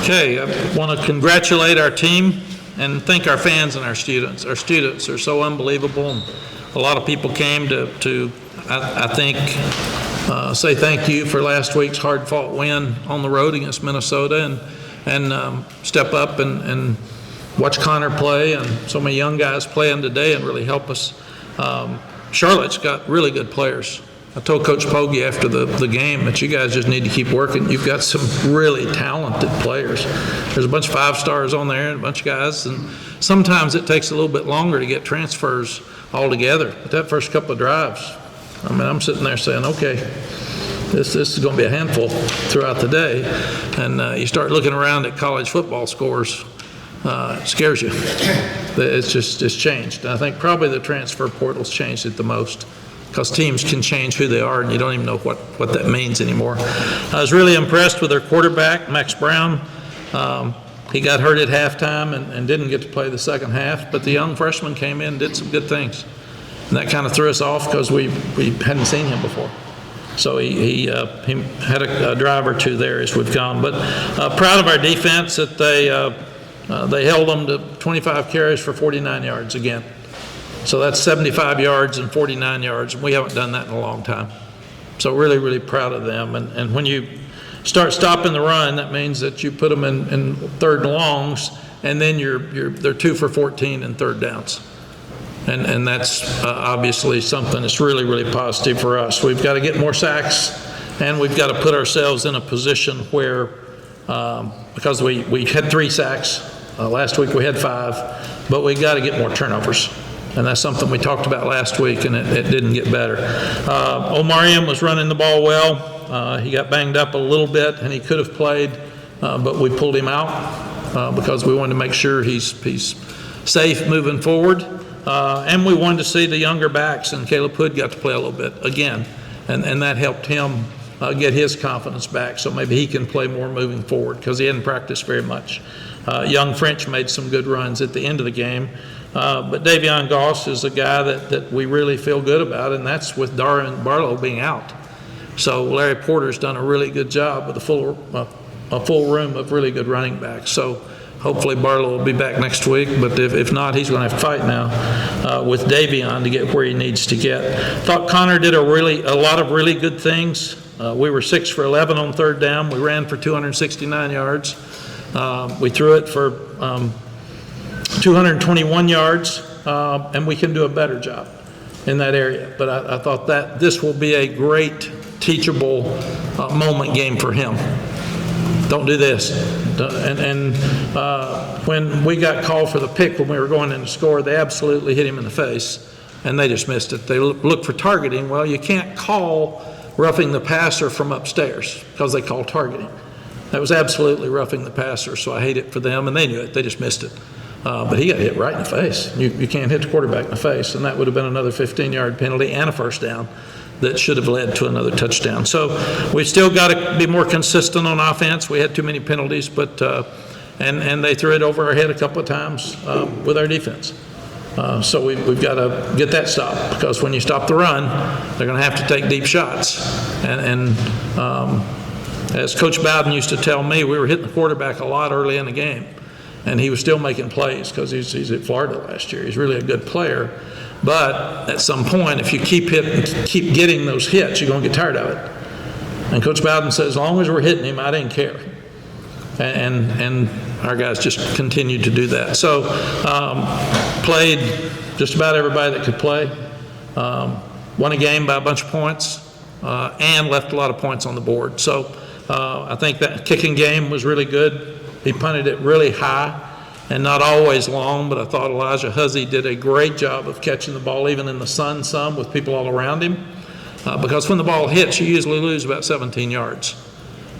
Okay, I want to congratulate our team and thank our fans and our students. Our students are so unbelievable, and a lot of people came to I think, say thank you for last week's hard-fought win on the road against Minnesota, and step up and watch Connor play and so many young guys playing today and really help us. Charlotte's got really good players. I told Coach Pogge after the game that you guys just need to keep working. You've got some really talented players. There's a bunch of 5-stars on there and a bunch of guys, and sometimes it takes a little bit longer to get transfers all together. But that first couple of drives, I mean, I'm sitting there saying, okay, this is going to be a handful throughout the day. And you start looking around at college football scores, it scares you. It's changed. I think probably the transfer portal's changed it the most, because teams can change who they are, and you don't even know what that means anymore. I was really impressed with their quarterback, Mack Brown. He got hurt at halftime and didn't get to play the second half, but the young freshman came in and did some good things. And that kind of threw us off because we hadn't seen him before. So he had a drive or two there as we've gone. But proud of our defense that they held them to 25 carries for 49 yards again. So that's 75 yards and 49 yards, and we haven't done that in a long time. So really, really proud of them. And when you start stopping the run, that means that you put them in third and longs, and then they're 2 for 14 in third downs. And that's obviously something that's really, really positive for us. We've got to get more sacks, and we've got to put ourselves in a position where, because we had 3 sacks, last week we had 5, but we got to get more turnovers. And that's something we talked about last week, and it didn't get better. Omarion was running the ball well. He got banged up a little bit, and he could have played, but we pulled him out because we wanted to make sure he's safe moving forward. And we wanted to see the younger backs, and Caleb Hood got to play a little bit again, and that helped him get his confidence back, so maybe he can play more moving forward because he hadn't practiced very much. Young French made some good runs at the end of the game. But Davion Goss is a guy that we really feel good about, and that's with Darren Barlow being out. So Larry Porter's done a really good job with a full room of really good running backs. So hopefully Barlow will be back next week, but if not, he's going to have to fight now with Davion to get where he needs to get. Thought Connor did a lot of really good things. We were 6 for 11 on third down. We ran for 269 yards. We threw it for 221 yards, and we can do a better job in that area. But I thought that this will be a great teachable moment game for him. Don't do this. And when we got called for the pick when we were going in to score, they absolutely hit him in the face, and they just missed it. They looked for targeting. Well, you can't call roughing the passer from upstairs because they call targeting. That was absolutely roughing the passer, so I hate it for them, and they knew it. They just missed it. But he got hit right in the face. You can't hit the quarterback in the face, and that would have been another 15-yard penalty and a first down that should have led to another touchdown. So we've still got to be more consistent on offense. We had too many penalties, but and they threw it over our head a couple of times with our defense. So we've got to get that stopped, because when you stop the run, they're going to have to take deep shots. And as Coach Bowden used to tell me, we were hitting the quarterback a lot early in the game. And he was still making plays because he's at Florida last year. He's really a good player. But at some point, if you keep getting those hits, you're going to get tired of it. And Coach Bowden said, as long as we're hitting him, I didn't care. And our guys just continued to do that. So played just about everybody that could play. Won a game by a bunch of points and left a lot of points on the board. So I think that kicking game was really good. He punted it really high and not always long, but I thought Elijah Huzzy did a great job of catching the ball even in the sun some with people all around him, because when the ball hits, you usually lose about 17 yards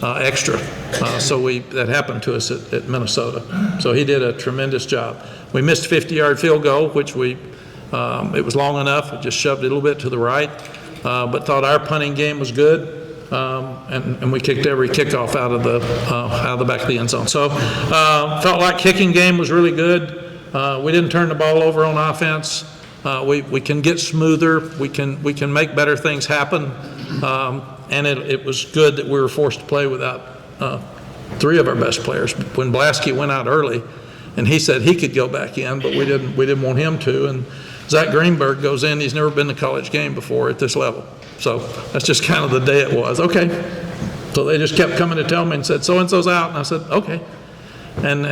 extra. So that happened to us at Minnesota. So he did a tremendous job. We missed a 50-yard field goal, which it was long enough. We just shoved it a little bit to the right, but thought our punting game was good. And we kicked every kickoff out of the back of the end zone. So felt like kicking game was really good. We didn't turn the ball over on offense. We can get smoother. We can make better things happen. And it was good that we were forced to play without 3 of our best players. When Blasky went out early, and he said he could go back in, but we didn't want him to. And Zach Greenberg goes in. He's never been to a college game before at this level. So that's just kind of the day it was. Okay. So they just kept coming to tell me and said, so-and-so's out. And I said, okay. And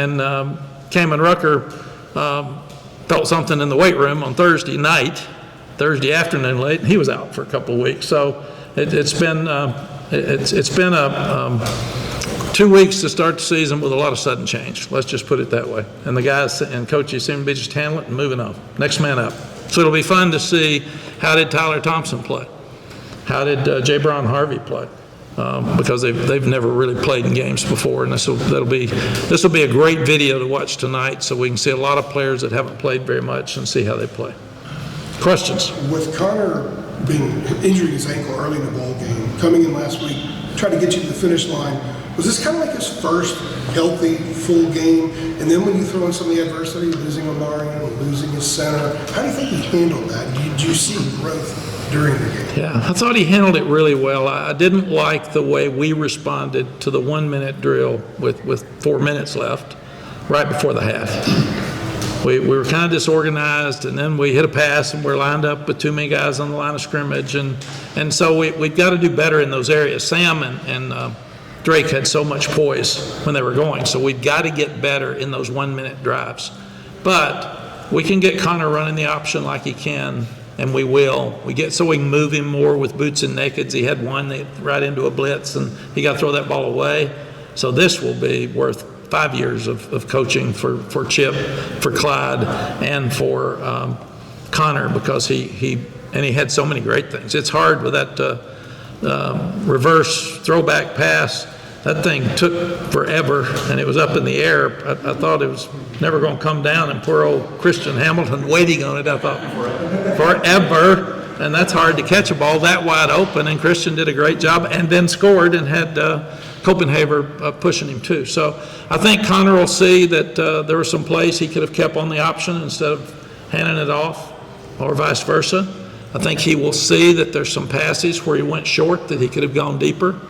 Cameron Rucker felt something in the weight room on Thursday afternoon late, and he was out for a couple of weeks. So it's been 2 weeks to start the season with a lot of sudden change. Let's just put it that way. And the guys and coaches seem to be just handling it and moving on. Next man up. So it'll be fun to see, how did Tyler Thompson play? How did J. Brown Harvey play? Because they've never really played in games before, and this will be a great video to watch tonight, so we can see a lot of players that haven't played very much and see how they play. Questions? With Connor injuring his ankle early in the ball game, coming in last week, tried to get you to the finish line, was this kind of like his first healthy, full game? And then when you throw in some of the adversity, losing Omarion, losing his center, how do you think he handled that? Did you see growth during the game? Yeah, I thought he handled it really well. I didn't like the way we responded to the 1-minute drill with 4 minutes left right before the half. We were kind of disorganized, and then we hit a pass, and we're lined up with too many guys on the line of scrimmage. And so we've got to do better in those areas. Sam and Drake had so much poise when they were going, so we've got to get better in those 1-minute drives. But we can get Connor running the option like he can, and we will. We can move him more with boots and nakeds. He had one right into a blitz, and he got to throw that ball away. So this will be worth 5 years of coaching for Chip, for Clyde, and for Connor, because he had so many great things. It's hard with that reverse throwback pass. That thing took forever, and it was up in the air. I thought it was never going to come down, and poor old Christian Hamilton waiting on it, I thought, forever. And that's hard to catch a ball that wide open, and Christian did a great job and then scored and had Copenhaver pushing him too. So I think Connor will see that there were some plays he could have kept on the option instead of handing it off, or vice versa. I think he will see that there's some passes where he went short that he could have gone deeper,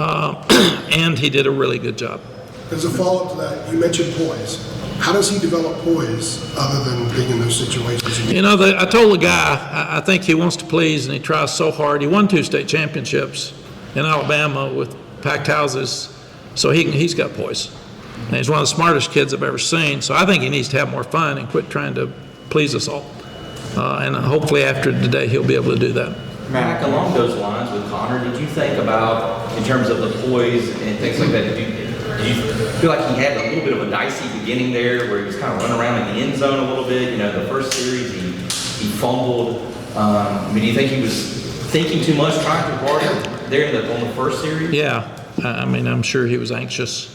and he did a really good job. As a follow-up to that, you mentioned poise. How does he develop poise other than being in those situations? I told the guy, I think he wants to please, and he tries so hard. He won 2 state championships in Alabama with packed houses, so he's got poise. And he's one of the smartest kids I've ever seen, so I think he needs to have more fun and quit trying to please us all. And hopefully after today he'll be able to do that. Mack, along those lines with Connor, did you think about, in terms of the poise and things like that, did you feel like he had a little bit of a dicey beginning there where he was kind of running around in the end zone a little bit? The first series he fumbled. Do you think he was thinking too much, trying too hard there on the first series? Yeah, I'm sure he was anxious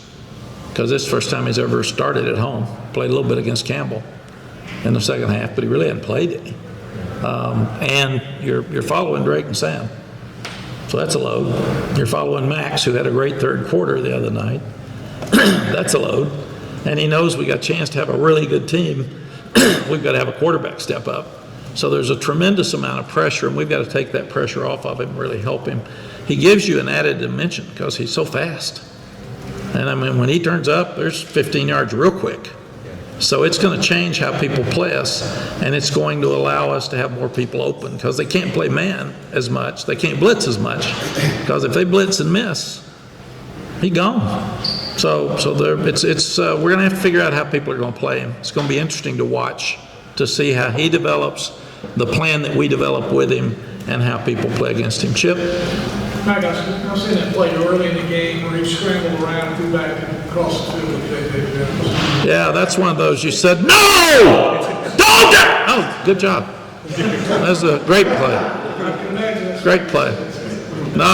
because this is the first time he's ever started at home. Played a little bit against Campbell in the second half, but he really hadn't played any. And you're following Drake and Sam, so that's a load. You're following Max, who had a great third quarter the other night. That's a load. And he knows we got a chance to have a really good team. We've got to have a quarterback step up. So there's a tremendous amount of pressure, and we've got to take that pressure off of him, really help him. He gives you an added dimension because he's so fast. And when he turns up, there's 15 yards real quick. So it's going to change how people play us, and it's going to allow us to have more people open because they can't play man as much. They can't blitz as much because if they blitz and miss, he's gone. So we're going to have to figure out how people are going to play him. It's going to be interesting to watch to see how he develops, the plan that we develop with him, and how people play against him. Chip? Mack, I've seen that play early in the game where he scrambled around, threw back across the field with J.J. Jones. Yeah, that's one of those you said, no! Don't! Oh, good job. That's a great play. Great play. No,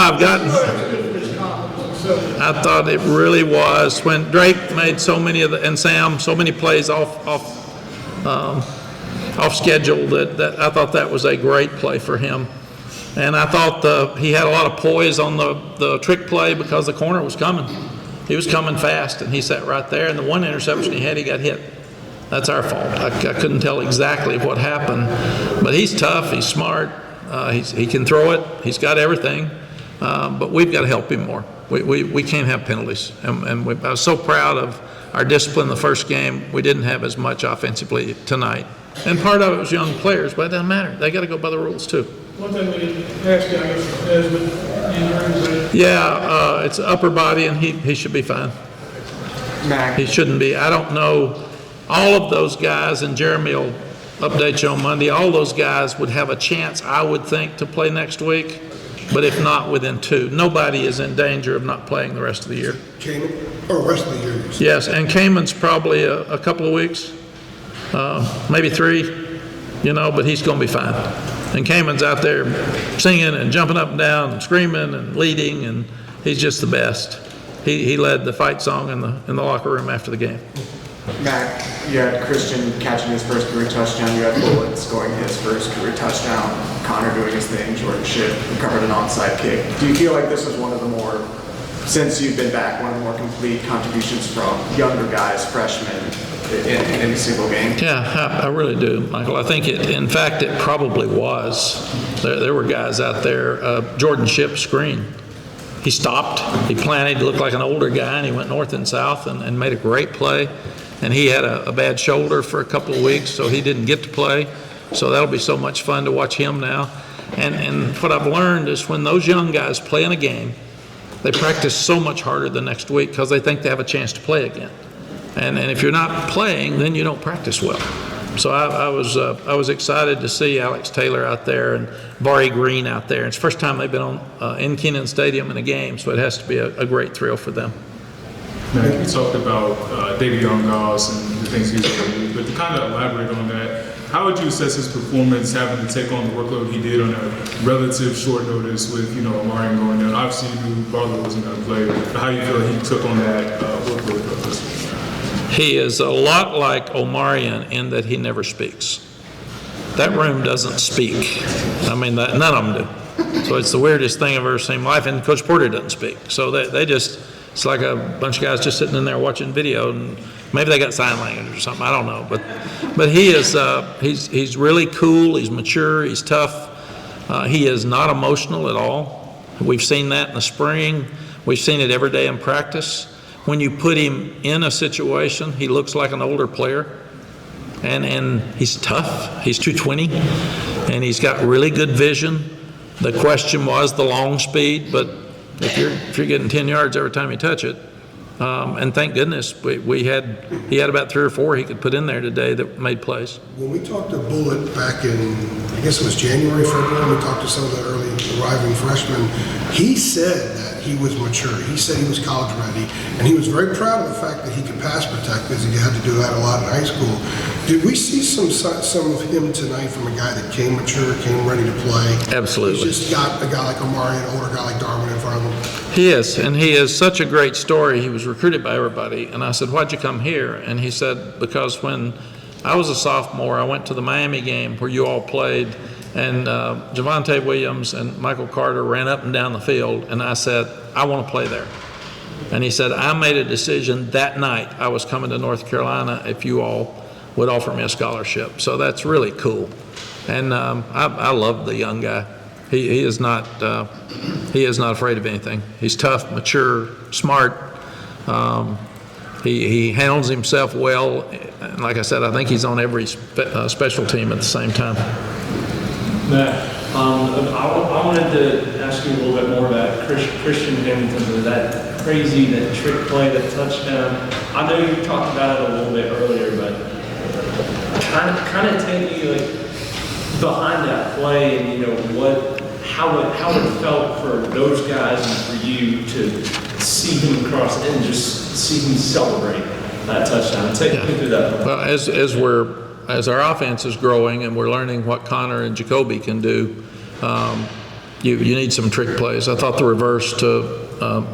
I thought it really was when Drake made so many and Sam, so many plays off schedule that I thought that was a great play for him. And I thought he had a lot of poise on the trick play because the corner was coming. He was coming fast, and he sat right there. And the one interception he had, he got hit. That's our fault. I couldn't tell exactly what happened. But he's tough. He's smart. He can throw it. He's got everything. But we've got to help him more. We can't have penalties. And I was so proud of our discipline the first game. We didn't have as much offensively tonight. And part of it was young players, but it doesn't matter. They got to go by the rules too. One thing we didn't ask you, I guess, is with injuries. Yeah, it's upper body, and he should be fine. Mack, He shouldn't be. I don't know. All of those guys, and Jeremy will update you on Monday, all those guys would have a chance, I would think, to play next week, but if not, within 2. Nobody is in danger of not playing the rest of the year. Kaman, or rest of the year? Yes, and Kaman's probably a couple of weeks, maybe 3, but he's going to be fine. And Kaman's out there singing and jumping up and down and screaming and leading, and he's just the best. He led the fight song in the locker room after the game. Mack, you had Christian catching his first career touchdown. You had Bullitt scoring his first career touchdown. Connor doing his thing. Jordan Shipp recovered an onside kick. Do you feel like this was one of the more, since you've been back, one of the more complete contributions from younger guys, freshmen, in any single game? Yeah, I really do, Michael. I think in fact, it probably was. There were guys out there. Jordan Shipp screen. He stopped, he planted, he looked like an older guy, and he went north and south and made a great play. And he had a bad shoulder for a couple of weeks, so he didn't get to play. So that'll be so much fun to watch him now. And what I've learned is when those young guys play in a game, they practice so much harder the next week because they think they have a chance to play again. And if you're not playing, then you don't practice well. So I was excited to see Alex Taylor out there and Vari Green out there. It's the first time they've been in Kenan Stadium in a game, so it has to be a great thrill for them. Mack, you talked about David Young-Goss and the things he's doing, but to kind of elaborate on that, how would you assess his performance having to take on the workload he did on a relative short notice with, Omarion going down? Obviously, you knew Barlow wasn't going to play, but how do you feel he took on that workload for us? He is a lot like Omarion in that he never speaks. That room doesn't speak. I mean, none of them do. So it's the weirdest thing I've ever seen in my life, and Coach Porter doesn't speak. So they just, it's like a bunch of guys just sitting in there watching video, and maybe they got sign language or something, I don't know. But he is, he's really cool, he's mature, he's tough. He is not emotional at all. We've seen that in the spring. We've seen it every day in practice. When you put him in a situation, he looks like an older player. And he's tough. He's 220, and he's got really good vision. The question was the long speed, but if you're getting 10 yards every time you touch it, and thank goodness he had about 3 or 4 he could put in there today that made plays. When we talked to Bullitt back in, I guess it was January, February, we talked to some of the early arriving freshmen, he said that he was mature. He said he was college ready, and he was very proud of the fact that he could pass protect because he had to do that a lot in high school. Did we see some of him tonight from a guy that came mature, came ready to play? Absolutely. He's just got a guy like Omari, an older guy like Darwin in front of him. He is, and he is such a great story. He was recruited by everybody, and I said, "Why'd you come here?" And he said, "Because when I was a sophomore, I went to the Miami game where you all played, and Javonte Williams and Michael Carter ran up and down the field, and I said, I want to play there." And he said, "I made a decision that night I was coming to North Carolina if you all would offer me a scholarship." So that's really cool. And I love the young guy. He is not afraid of anything. He's tough, mature, smart. He handles himself well. And like I said, I think he's on every special team at the same time. Matt, I wanted to ask you a little bit more about Christian Hamilton, that trick play, that touchdown. I know you talked about it a little bit earlier, but kind of take me behind that play and how it felt for those guys and for you to see him cross and just see him celebrate that touchdown. Take me through that. Well, as our offense is growing and we're learning what Connor and Jacoby can do, you need some trick plays. I thought the reverse to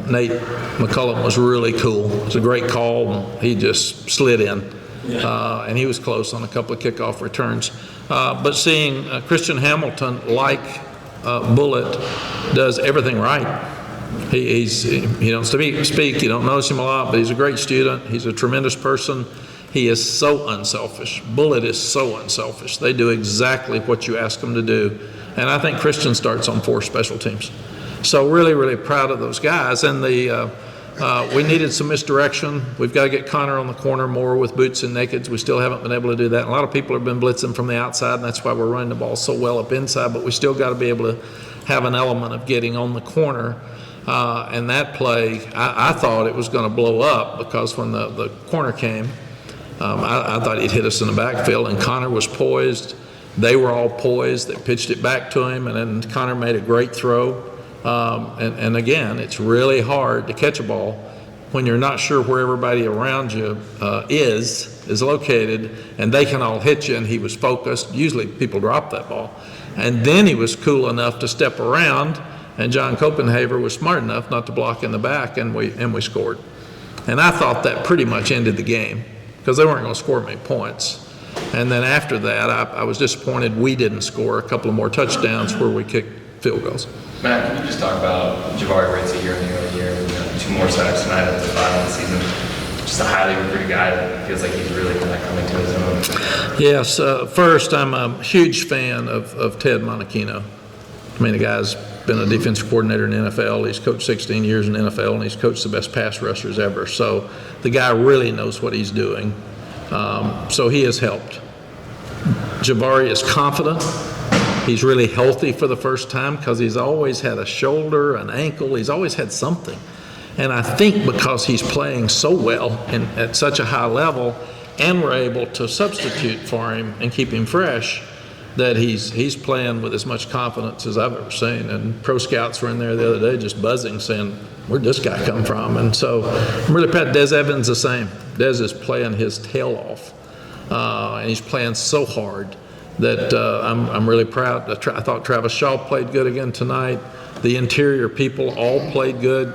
Nate McCullum was really cool. It was a great call. He just slid in, and he was close on a couple of kickoff returns. But seeing Christian Hamilton, like Bullitt, does everything right. He don't speak, you don't notice him a lot, but he's a great student. He's a tremendous person. He is so unselfish. Bullitt is so unselfish. They do exactly what you ask them to do. And I think Christian starts on 4 special teams. So really, really proud of those guys. And we needed some misdirection. We've got to get Connor on the corner more with boots and nakeds. We still haven't been able to do that. And a lot of people have been blitzing from the outside, and that's why we're running the ball so well up inside. But we still got to be able to have an element of getting on the corner. And that play, I thought it was going to blow up because when the corner came, I thought he'd hit us in the backfield, and Connor was poised. They were all poised. They pitched it back to him, and then Connor made a great throw. And again, it's really hard to catch a ball when you're not sure where everybody around you is located, and they can all hit you, and he was focused. Usually people drop that ball. And then he was cool enough to step around, and John Copenhaver was smart enough not to block in the back, and we scored. And I thought that pretty much ended the game because they weren't going to score many points. And then after that, I was disappointed we didn't score a couple of more touchdowns where we kicked field goals. Matt, can you just talk about Jabari Ritzy here in the early year? 2 more sacks tonight at the 5 season. Just a highly recruited guy that feels like he's really kind of coming to his own. Yes, first, I'm a huge fan of Ted Monachino. I mean, the guy's been a defensive coordinator in the NFL. He's coached 16 years in the NFL, and he's coached the best pass rushers ever. So the guy really knows what he's doing. So he has helped. Jabari is confident. He's really healthy for the first time because he's always had a shoulder, an ankle. He's always had something. And I think because he's playing so well and at such a high level, and we're able to substitute for him and keep him fresh, that he's playing with as much confidence as I've ever seen. And pro scouts were in there the other day just buzzing, saying, where'd this guy come from? And so I'm really proud. Des Evans the same. Des is playing his tail off, and he's playing so hard that I'm really proud. I thought Travis Shaw played good again tonight. The interior people all played good.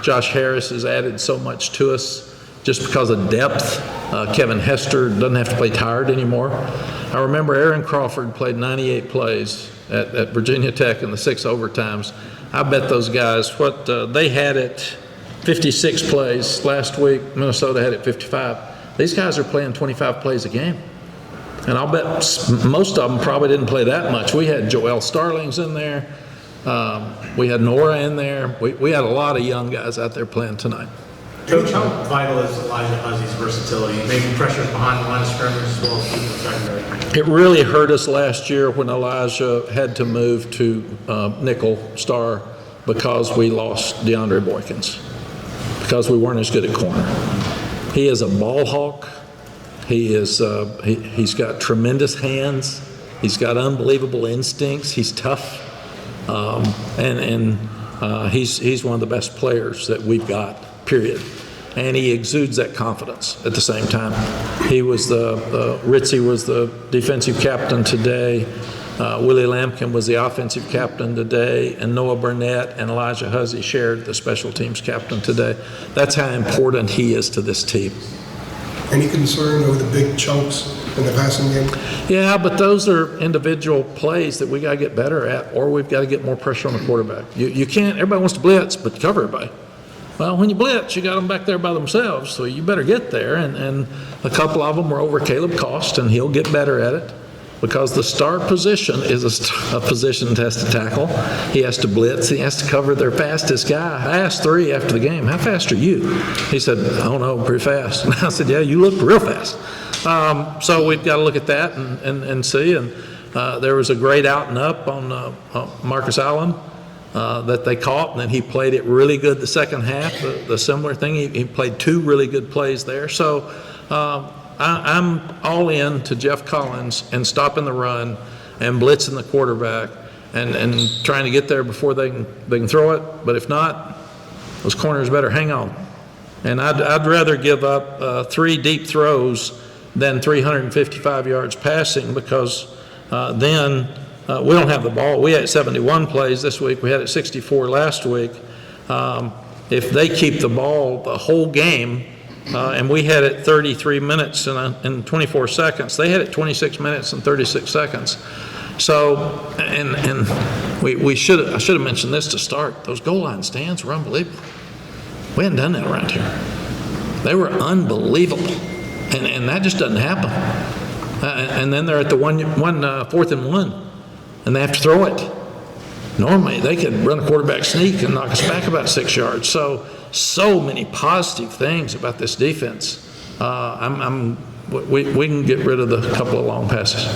Josh Harris has added so much to us just because of depth. Kevin Hester doesn't have to play tired anymore. I remember Aaron Crawford played 98 plays at Virginia Tech in the 6 overtimes. I bet those guys, they had it 56 plays last week. Minnesota had it 55. These guys are playing 25 plays a game. And I'll bet most of them probably didn't play that much. We had Joel Starlings in there. We had Nora in there. We had a lot of young guys out there playing tonight. Coach, how vital is Elijah Huzzy's versatility, making pressures behind the line of scrimmage as well as keeping the secondary? It really hurt us last year when Elijah had to move to nickel star because we lost DeAndre Boykins, because we weren't as good at corner. He is a ball hawk. He's got tremendous hands. He's got unbelievable instincts. He's tough, and he's one of the best players that we've got. Period. And he exudes that confidence at the same time. Ritzy was the defensive captain today. Willie Lampkin was the offensive captain today, and Noah Burnett and Elijah Huzzy shared the special teams captain today. That's how important he is to this team. Any concern over the big chunks in the passing game? Yeah, but those are individual plays that we got to get better at, or we've got to get more pressure on the quarterback. You can't, everybody wants to blitz, but cover everybody. Well, when you blitz, you got them back there by themselves, so you better get there. And a couple of them were over Caleb Cost, and he'll get better at it because the star position is a position that has to tackle. He has to blitz. He has to cover their fastest guy. I asked 3 after the game, how fast are you? He said, I don't know, pretty fast. And I said, yeah, you look real fast. So we've got to look at that and see. And there was a great out and up on Marcus Allen. That they caught, and then he played it really good the second half. The similar thing, he played 2 really good plays there. So I'm all in to Jeff Collins and stopping the run and blitzing the quarterback and trying to get there before they can throw it. But if not, those corners better hang on. And I'd rather give up 3 deep throws than 355 yards passing because then we don't have the ball. We had 71 plays this week. We had it 64 last week. If they keep the ball the whole game, and we had it 33 minutes and 24 seconds, they had it 26 minutes and 36 seconds. So, and I should have mentioned this to start. Those goal line stands were unbelievable. We hadn't done that around here. They were unbelievable, and that just doesn't happen. And then they're at the 4th and 1. And they have to throw it. normally they could run a quarterback sneak and knock us back about 6 yards. So many positive things about this defense. We can get rid of the couple of long passes.